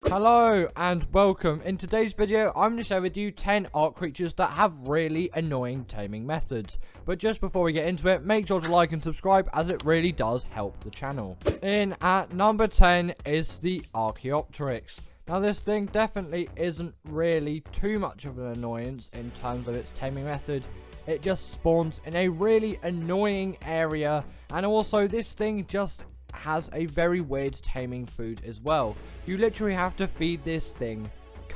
Hello and welcome. In today's video, I'm going to share with you 10 Ark creatures that have really annoying taming methods. But just before we get into it, make sure to like and subscribe as it really does help the channel. In at number 10 is the Archaeopteris. Now this thing definitely isn't really too much of an annoyance in terms of its taming method. It just spawns in a really annoying area, and also this thing just has a very weird taming food as well. You literally have to feed this thing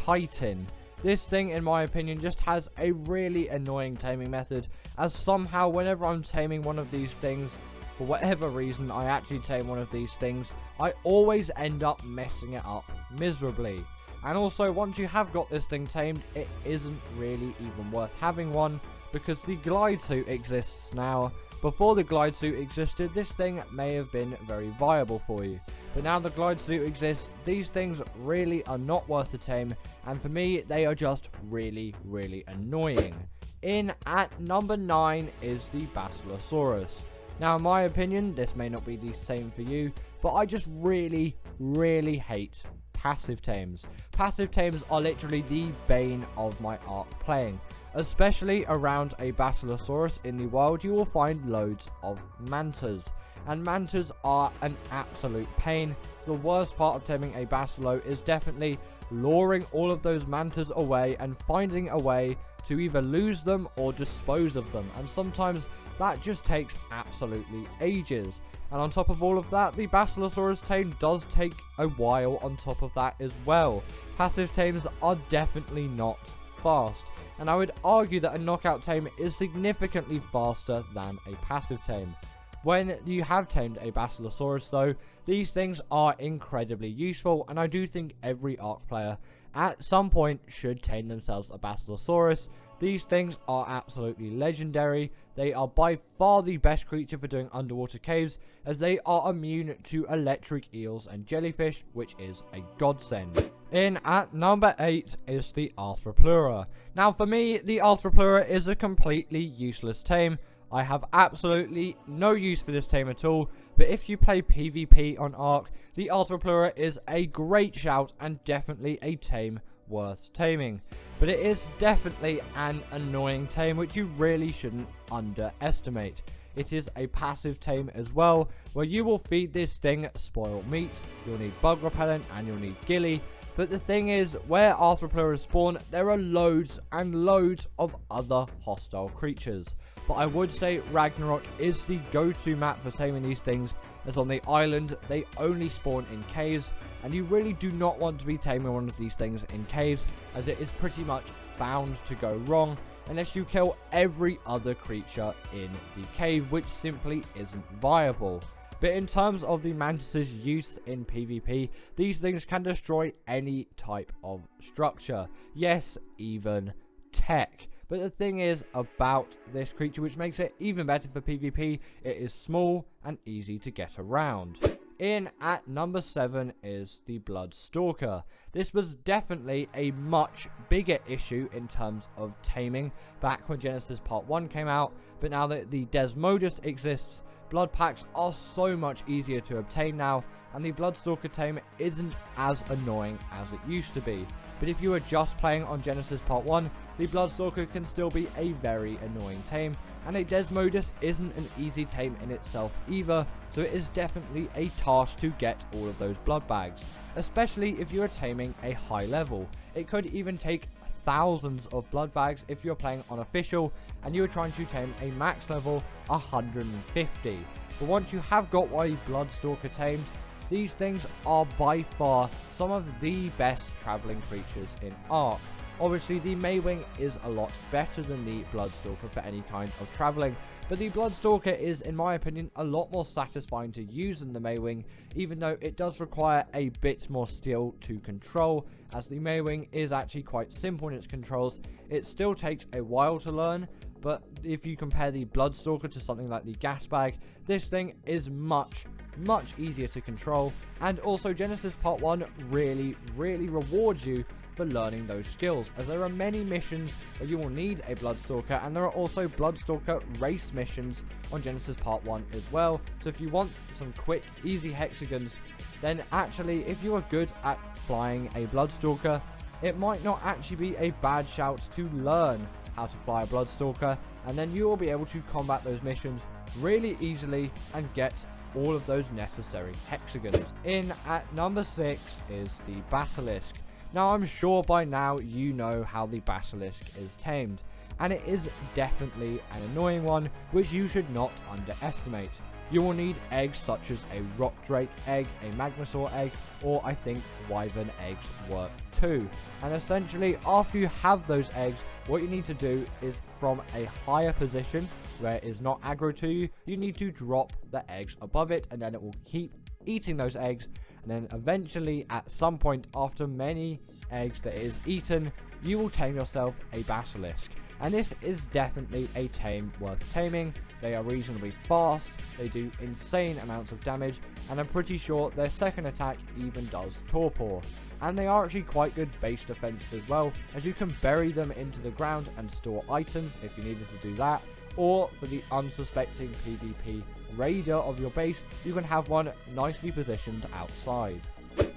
chitin. This thing, in my opinion, just has a really annoying taming method, as somehow whenever I'm taming one of these things, for whatever reason I actually tame one of these things, I always end up messing it up miserably. And also, once you have got this thing tamed, it isn't really even worth having one, because the glide suit exists now. Before the glide suit existed, this thing may have been very viable for you. But now the glide suit exists, these things really are not worth the tame, and for me, they are just really, really annoying. In at number 9 is the Basilosaurus. Now, in my opinion, this may not be the same for you, but I just really, really hate passive tames. Passive tames are literally the bane of my Ark playing. Especially around a Basilosaurus in the wild, you will find loads of mantas. And mantas are an absolute pain. The worst part of taming a Basilo is definitely luring all of those mantas away and finding a way to either lose them or dispose of them. And sometimes that just takes absolutely ages. And on top of all of that, the Basilosaurus tame does take a while on top of that as well. Passive tames are definitely not fast. And I would argue that a knockout tame is significantly faster than a passive tame. When you have tamed a Basilosaurus though, these things are incredibly useful, and I do think every Ark player at some point should tame themselves a Basilosaurus. These things are absolutely legendary. They are by far the best creature for doing underwater caves, as they are immune to electric eels and jellyfish, which is a godsend. In at number 8 is the Plura. Now for me, the Plura is a completely useless tame. I have absolutely no use for this tame at all, but if you play PvP on Ark, the Plura is a great shout and definitely a tame worth taming. But it is definitely an annoying tame which you really shouldn't underestimate. It is a passive tame as well, where you will feed this thing spoiled meat, you'll need bug repellent, and you'll need gilly. But the thing is, where Pluras spawn, there are loads and loads of other hostile creatures. But I would say Ragnarok is the go-to map for taming these things, as on the island, they only spawn in caves, and you really do not want to be taming one of these things in caves, as it is pretty much bound to go wrong, unless you kill every other creature in the cave, which simply isn't viable. But in terms of the mantis' use in PvP, these things can destroy any type of structure. Yes, even tech. But the thing is about this creature, which makes it even better for PvP, it is small and easy to get around. In at number 7 is the Stalker. This was definitely a much bigger issue in terms of taming back when Genesis Part 1 came out, but now that the Desmodus exists, blood packs are so much easier to obtain now, and the Stalker tame isn't as annoying as it used to be. But if you are just playing on Genesis Part 1, the Stalker can still be a very annoying tame, and a Desmodus isn't an easy tame in itself either, so it is definitely a task to get all of those blood bags, especially if you are taming a high level. It could even take thousands of blood bags if you're playing on official and you are trying to tame a max level 150. But once you have got a Stalker tamed, these things are by far some of the best traveling creatures in Ark. Obviously, the Maywing is a lot better than the Stalker for any kind of traveling, but the Stalker is, in my opinion, a lot more satisfying to use than the Maywing, even though it does require a bit more skill to control, as the Maywing is actually quite simple in its controls. It still takes a while to learn, but if you compare the Stalker to something like the gas bag, this thing is much, much easier to control, and also Genesis Part 1 really rewards you for learning those skills, as there are many missions where you will need a Bloodstalker, and there are also Bloodstalker race missions on Genesis Part 1 as well. So if you want some quick, easy hexagons, then actually if you are good at flying a Bloodstalker, it might not actually be a bad shout to learn how to fly a Bloodstalker, and then you will be able to combat those missions really easily and get all of those necessary hexagons. In at number 6 is the Basilisk. Now I'm sure by now you know how the Basilisk is tamed, and it is definitely an annoying one which you should not underestimate. You will need eggs such as a rock drake egg, a magmasaur egg, or I think wyvern eggs work too. And essentially after you have those eggs, what you need to do is from a higher position where it is not aggro to you, you need to drop the eggs above it, and then it will keep eating those eggs, and then eventually at some point after many eggs that it is eaten, you will tame yourself a Basilisk. And this is definitely a tame worth taming. They are reasonably fast, they do insane amounts of damage, and I'm pretty sure their second attack even does torpor. And they are actually quite good base defense as well, as you can bury them into the ground and store items if you needed to do that, or for the unsuspecting PvP raider of your base, you can have one nicely positioned outside.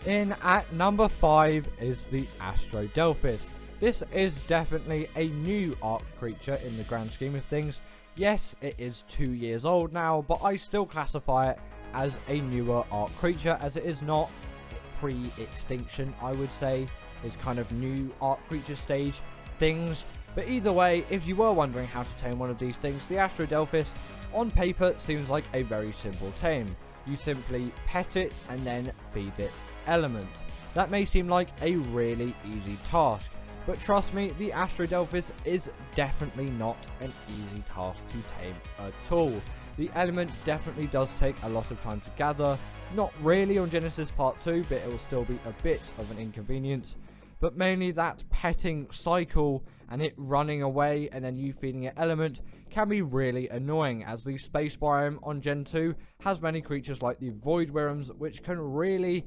In at number 5 is the Astrod Delus. This is definitely a new Ark creature in the grand scheme of things. Yes, it is 2 years old now, but I still classify it as a newer Ark creature, as it is not pre-extinction, I would say. It's kind of new Ark creature stage things. But either way, if you were wondering how to tame one of these things, the Astrod Delus on paper seems like a very simple tame. You simply pet it and then feed it element. That may seem like a really easy task, but trust me, the Astrod Delus is definitely not an easy task to tame at all. The element definitely does take a lot of time to gather, not really on Genesis Part 2, but it will still be a bit of an inconvenience. But mainly that petting cycle and it running away and then you feeding it element can be really annoying, as the space biome on Gen 2 has many creatures like the void worms which can really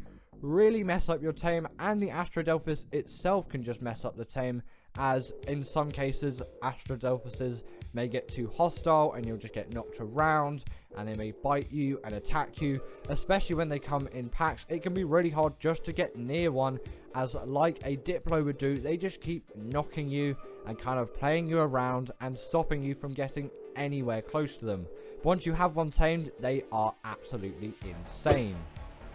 mess up your tame, and the Astrod Delus itself can just mess up the tame, as in some cases Astrod Deluses may get too hostile and you'll just get knocked around and they may bite you and attack you, especially when they come in packs. It can be really hard just to get near one, as like a Diplo would do, they just keep knocking you and kind of playing you around and stopping you from getting anywhere close to them. Once you have one tamed, they are absolutely insane.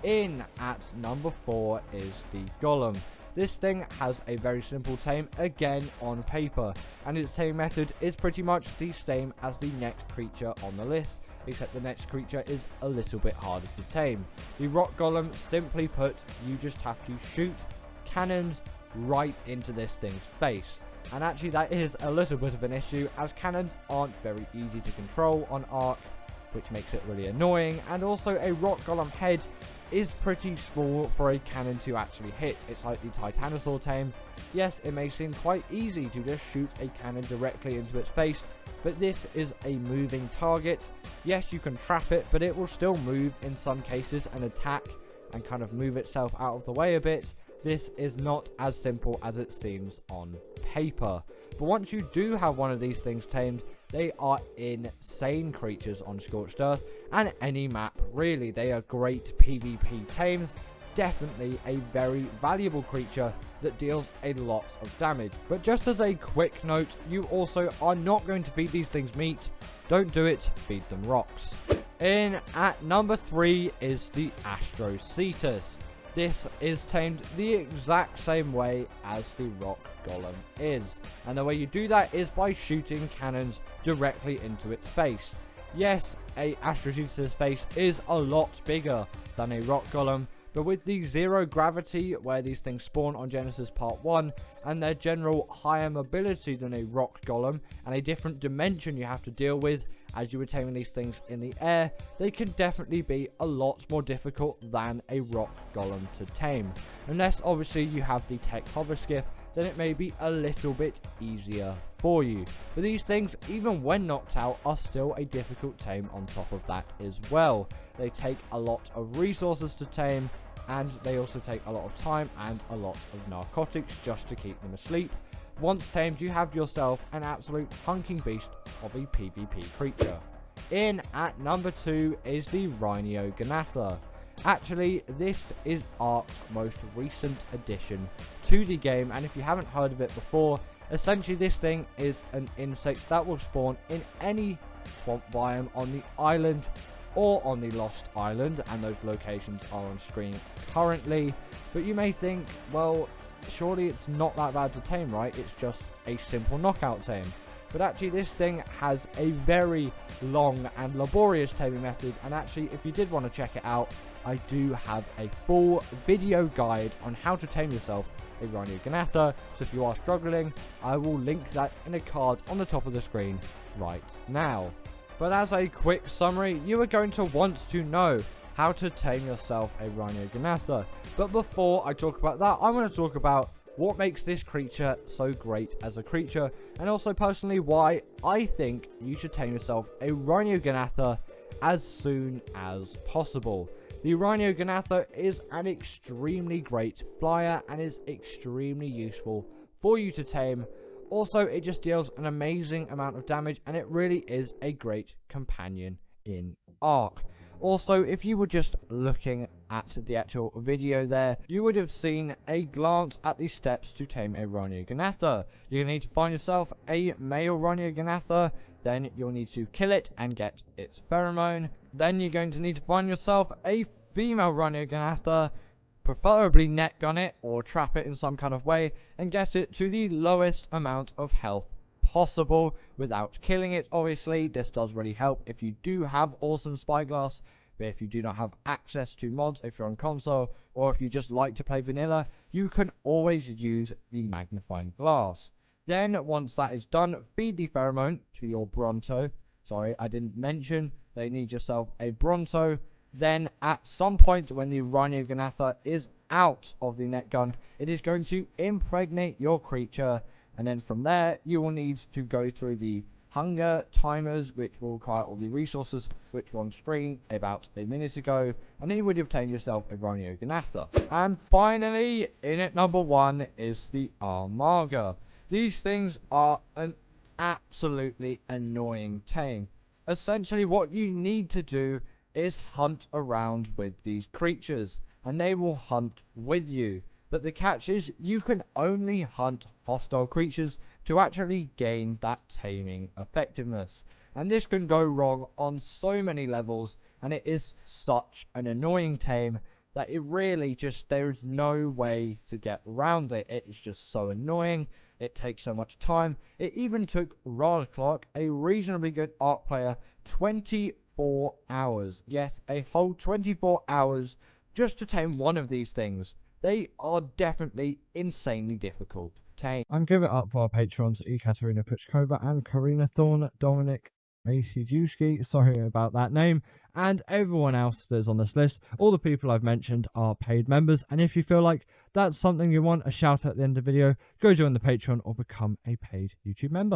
In at number 4 is the Golem. This thing has a very simple tame, again on paper, and its tame method is pretty much the same as the next creature on the list, except the next creature is a little bit harder to tame. The Rock Golem, simply put, you just have to shoot cannons right into this thing's face. And actually that is a little bit of an issue, as cannons aren't very easy to control on Ark, which makes it really annoying, and also a Rock Golem head is pretty small for a cannon to actually hit. It's like the Titanosaur tame. Yes, it may seem quite easy to just shoot a cannon directly into its face, but this is a moving target. Yes, you can trap it, but it will still move in some cases and attack and kind of move itself out of the way a bit. This is not as simple as it seems on paper. But once you do have one of these things tamed, they are insane creatures on Scorched Earth and any map, really. They are great PvP tames, definitely a very valuable creature that deals a lot of damage. But just as a quick note, you also are not going to feed these things meat. Don't do it, feed them rocks. In at number 3 is the Astrod. This is tamed the exact same way as the Rock Golem is, and the way you do that is by shooting cannons directly into its face. Yes, a Astrod face is a lot bigger than a Rock Golem, but with the zero gravity where these things spawn on Genesis Part 1, and their general higher mobility than a Rock Golem, and a different dimension you have to deal with, as you were taming these things in the air, they can definitely be a lot more difficult than a rock golem to tame. Unless obviously you have the tech hover skiff, then it may be a little bit easier for you. But these things, even when knocked out, are still a difficult tame on top of that as well. They take a lot of resources to tame, and they also take a lot of time and a lot of narcotics just to keep them asleep. Once tamed, you have yourself an absolute hunking beast of a PvP creature. In at number 2 is the Rino Ganatha. Actually, this is Ark's most recent addition to the game, and if you haven't heard of it before, essentially this thing is an insect that will spawn in any swamp biome on the island or on the Lost Island, and those locations are on screen currently. But you may think, well, surely it's not that bad to tame, right? It's just a simple knockout tame. But actually this thing has a very long and laborious taming method, and actually if you did want to check it out, I do have a full video guide on how to tame yourself a Rino Ganatha, so if you are struggling, I will link that in a card on the top of the screen right now. But as a quick summary, you are going to want to know how to tame yourself a Rino Ganatha. But before I talk about that, I'm going to talk about what makes this creature so great as a creature, and also personally why I think you should tame yourself a Rino Ganatha as soon as possible. The Rino Ganatha is an extremely great flyer and is extremely useful for you to tame. Also, it just deals an amazing amount of damage, and it really is a great companion in Ark. Also, if you were just looking at the actual video there, you would have seen a glance at the steps to tame a Rino Ganatha. You're going to need to find yourself a male Rino Ganatha, then you'll need to kill it and get its pheromone. Then you're going to need to find yourself a female Rino Ganatha, preferably net gun it or trap it in some kind of way, and get it to the lowest amount of health possible without killing it. Obviously this does really help if you do have awesome spyglass, but if you do not have access to mods, if you're on console, or if you just like to play vanilla, you can always use the magnifying glass. Then once that is done, feed the pheromone to your Bronto. Sorry, I didn't mention they need yourself a Bronto. Then at some point when the Rino Ganatha is out of the net gun, it is going to impregnate your creature, and then from there you will need to go through the hunger timers, which will require all the resources which were on screen about a minute ago, and then you would obtain yourself a Rino Ganatha. And finally, in at number 1 is the Araga. These things are an absolutely annoying tame. Essentially what you need to do is hunt around with these creatures, and they will hunt with you. But the catch is, you can only hunt hostile creatures to actually gain that taming effectiveness. And this can go wrong on so many levels, and it is such an annoying tame that it really just, there is no way to get around it. It is just so annoying. It takes so much time. It even took Raga, a reasonably good Ark player, 24 hours. Yes, a whole 24 hours just to tame one of these things. They are definitely insanely difficult to tame. And give it up for our patrons, Ekaterina Puchkova and Karina Thorne, Dominic Maciejewski, sorry about that name, and everyone else that's on this list. All the people I've mentioned are paid members, and if you feel like that's something you want a shout out at the end of the video, go join the Patreon or become a paid YouTube member.